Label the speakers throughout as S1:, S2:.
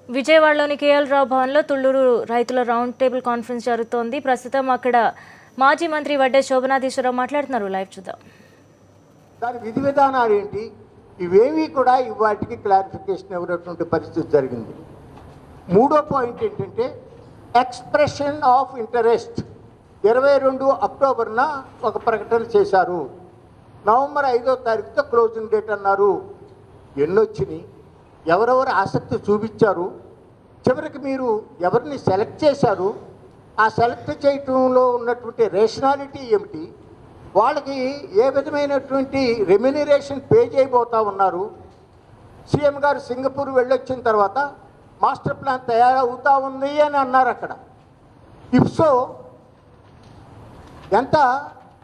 S1: విజయవాడలోని కేఎల్ రావు భవన్లో తుళ్లూరు రైతుల రౌండ్ టేబుల్ కాన్ఫరెన్స్ జరుగుతోంది. ప్రస్తుతం అక్కడ మాజీ మంత్రి వడ్డే శోభనాధీశ్వరరావు మాట్లాడుతున్నారు. లైవ్ చూద్దాం.
S2: దాని విధి విధానాలు ఏంటి, ఇవేమీ కూడా వాటికి క్లారిఫికేషన్ ఇవ్వనటువంటి పరిస్థితి జరిగింది. మూడో పాయింట్ ఏంటంటే ఎక్స్ప్రెషన్ ఆఫ్ ఇంటరెస్ట్ 22 అక్టోబర్న ఒక ప్రకటన చేశారు. నవంబర్ 5వ తారీఖుతో క్లోజింగ్ డేట్ అన్నారు. ఎన్నొచ్చినాయి, ఎవరెవరు ఆసక్తి చూపించారు, చివరికి మీరు ఎవరిని సెలెక్ట్ చేశారు, ఆ సెలెక్ట్ చేయటంలో ఉన్నటువంటి రేషనాలిటీ ఏమిటి, వాళ్ళకి ఏ విధమైనటువంటి రెమ్యునరేషన్ పే చేయబోతా ఉన్నారు. సీఎం గారు సింగపూర్ వెళ్ళొచ్చిన తర్వాత మాస్టర్ ప్లాన్ తయారవుతా ఉంది అని అన్నారు. అక్కడ ఇఫ్సో ఎంత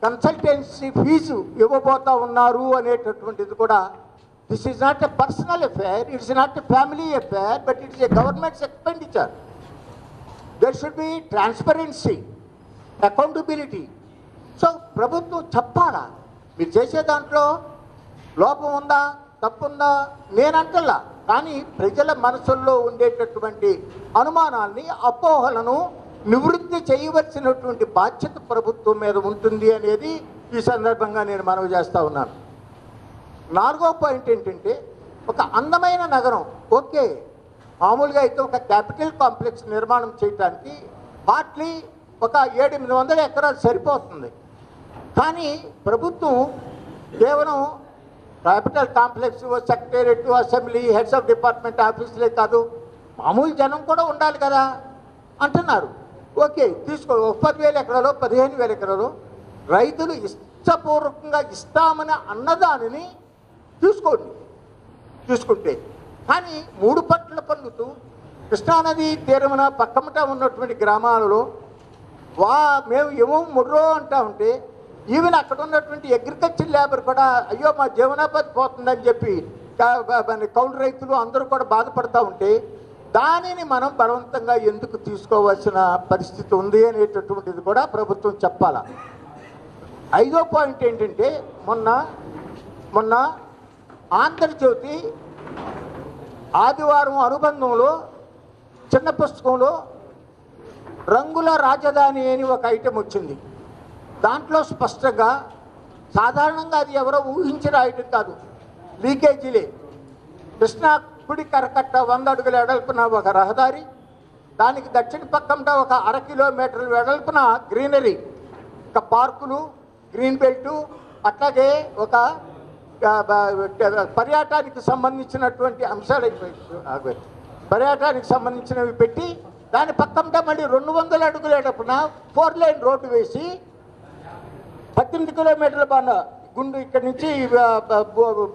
S2: కన్సల్టెన్సీ ఫీజు ఇవ్వబోతా ఉన్నారు అనేటటువంటిది కూడా, this is not a personal affair, it's not a family affair, but it's a governments expenditure. There should be transparency, accountability. So ప్రభుత్వం చెప్పాలా, మీరు చేసే దాంట్లో లోపం ఉందా, తప్పుందా నేనంటలా, కానీ ప్రజల మనసుల్లో ఉండేటటువంటి అనుమానాల్ని, అపోహలను నివృత్తి చేయవలసినటువంటి బాధ్యత ప్రభుత్వం మీద ఉంటుంది అనేది ఈ సందర్భంగా నేను మనవి చేస్తూ ఉన్నాను. 4వ పాయింట్ ఏంటంటే ఒక అందమైన నగరం, ఓకే, మామూలుగా అయితే ఒక క్యాపిటల్ కాంప్లెక్స్ నిర్మాణం చేయడానికి హార్డ్లీ ఒక 700-800 ఎకరాలు సరిపోతుంది. కానీ ప్రభుత్వం కేవలం capital complex, secretariat, assembly, heads of department ఆఫీసులే కాదు, మామూలు జనం కూడా ఉండాలి కదా అంటున్నారు. ఓకే, తీసుకో, 10,000 ఎకరాలు, 15,000 ఎకరాలు రైతులు ఇష్టపూర్వకంగా ఇస్తామని అన్నదానిని తీసుకుంటే, కానీ 3 పంటలు పండుతూ కృష్ణానది తీరమున పక్కమట ఉన్నటువంటి గ్రామాలలో మేము ఏమో ముర్రో అంటా ఉంటే, ఈవెన్ అక్కడ ఉన్నటువంటి అగ్రికల్చర్ లేబర్ కూడా అయ్యో మా జీవనోపాధి పోతుందని చెప్పి కౌలు రైతులు అందరూ కూడా బాధపడుతూ ఉంటే, దానిని మనం బలవంతంగా ఎందుకు తీసుకోవాల్సిన పరిస్థితి ఉంది అనేటటువంటిది కూడా ప్రభుత్వం చెప్పాలా. 5వ పాయింట్ ఏంటంటే మొన్న ఆంధ్రజ్యోతి ఆదివారం అనుబంధంలో చిన్న పుస్తకంలో రంగుల రాజధాని అని ఒక ఐటెం వచ్చింది. దాంట్లో స్పష్టంగా, సాధారణంగా అది ఎవరో ఊహించిన ఐటెం కాదు, లీకేజీలే. కృష్ణా కుడి కరకట్ట 100 అడుగుల వెడల్పున ఒక రహదారి, దానికి దక్షిణ పక్కన ఒక 1/2 కిలోమీటర్ల వెడల్పున గ్రీనరీ, ఒక పార్కులు, గ్రీన్ బెల్టు, అట్లాగే ఒక పర్యాటకానికి సంబంధించినటువంటి అంశాలు, పర్యాటకానికి సంబంధించినవి పెట్టి, దాని పక్కన మళ్ళీ 200 అడుగుల వెడల్పున 4 లైన్ రోడ్డు వేసి 18 కిలోమీటర్ల బాగా గుండు ఇక్కడి నుంచి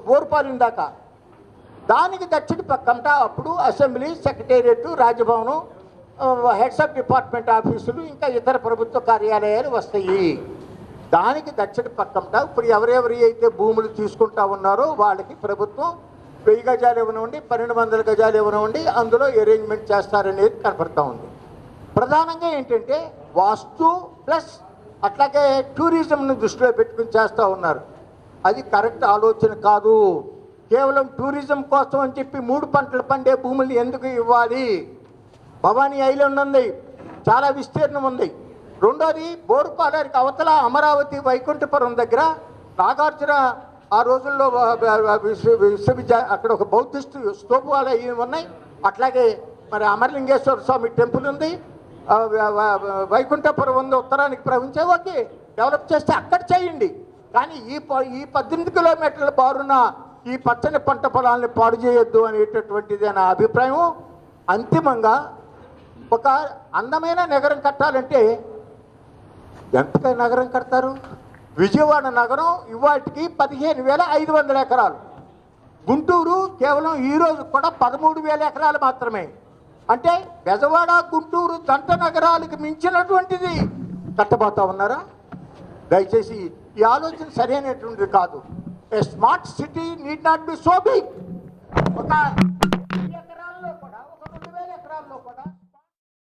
S2: బోర్పాలెం దాకా, దానికి దక్షిణ పక్కన అప్పుడు అసెంబ్లీ, సెక్రటేరియట్, రాజభవనం, హెడ్స్ ఆఫ్ డిపార్ట్మెంట్ ఆఫీసులు, ఇంకా ఇతర ప్రభుత్వ కార్యాలయాలు వస్తాయి. దానికి దక్షిణ పక్కన ఇప్పుడు ఎవరెవరి అయితే భూములు తీసుకుంటా ఉన్నారో వాళ్ళకి ప్రభుత్వం 1000 గజాలు ఇవ్వనివ్వండి, 1200 గజాలు ఇవ్వనివ్వండి, అందులో అరేంజ్మెంట్ చేస్తారనేది కనపడతా ఉంది. ప్రధానంగా ఏంటంటే వాస్తు ప్లస్ అట్లాగే టూరిజంను దృష్టిలో పెట్టుకుని చేస్తూ ఉన్నారు. అది కరెక్ట్ ఆలోచన కాదు. కేవలం టూరిజం కోసం అని చెప్పి 3 పంటలు పండే భూముల్ని ఎందుకు ఇవ్వాలి? భవానీ ఐలాండ్ ఉంది, చాలా విస్తీర్ణం ఉంది. రెండోది బోరుపాలెంకి అవతల అమరావతి వైకుంఠపురం దగ్గర నాగార్జున ఆ రోజుల్లో విశ్వవిద్యాలయం, అక్కడ ఒక బౌద్ధిస్టు స్తూపాలు ఇవి ఉన్నాయి. అట్లాగే మరి అమరలింగేశ్వర స్వామి టెంపుల్ ఉంది, వైకుంఠపురం ఉంది, ఉత్తరానికి ప్రవహించే, ఓకే, డెవలప్ చేస్తే అక్కడ చేయండి. కానీ ఈ 18 కిలోమీటర్ల బారున ఈ పచ్చని పంట పొలాలని పాడు చేయొద్దు అనేటటువంటిది నా అభిప్రాయం. అంతిమంగా ఒక అందమైన నగరం కట్టాలంటే ఎంత నగరం కడతారు? విజయవాడ నగరం ఇవాటికి 15,500 ఎకరాలు, గుంటూరు కేవలం ఈరోజు కూడా 13,000 ఎకరాలు మాత్రమే. అంటే బెజవాడ, గుంటూరు జంట నగరాలకు మించినటువంటిది కట్టబోతా ఉన్నారా? దయచేసి ఈ ఆలోచన సరైనటువంటిది కాదు. A smart city need not be so big. ఒక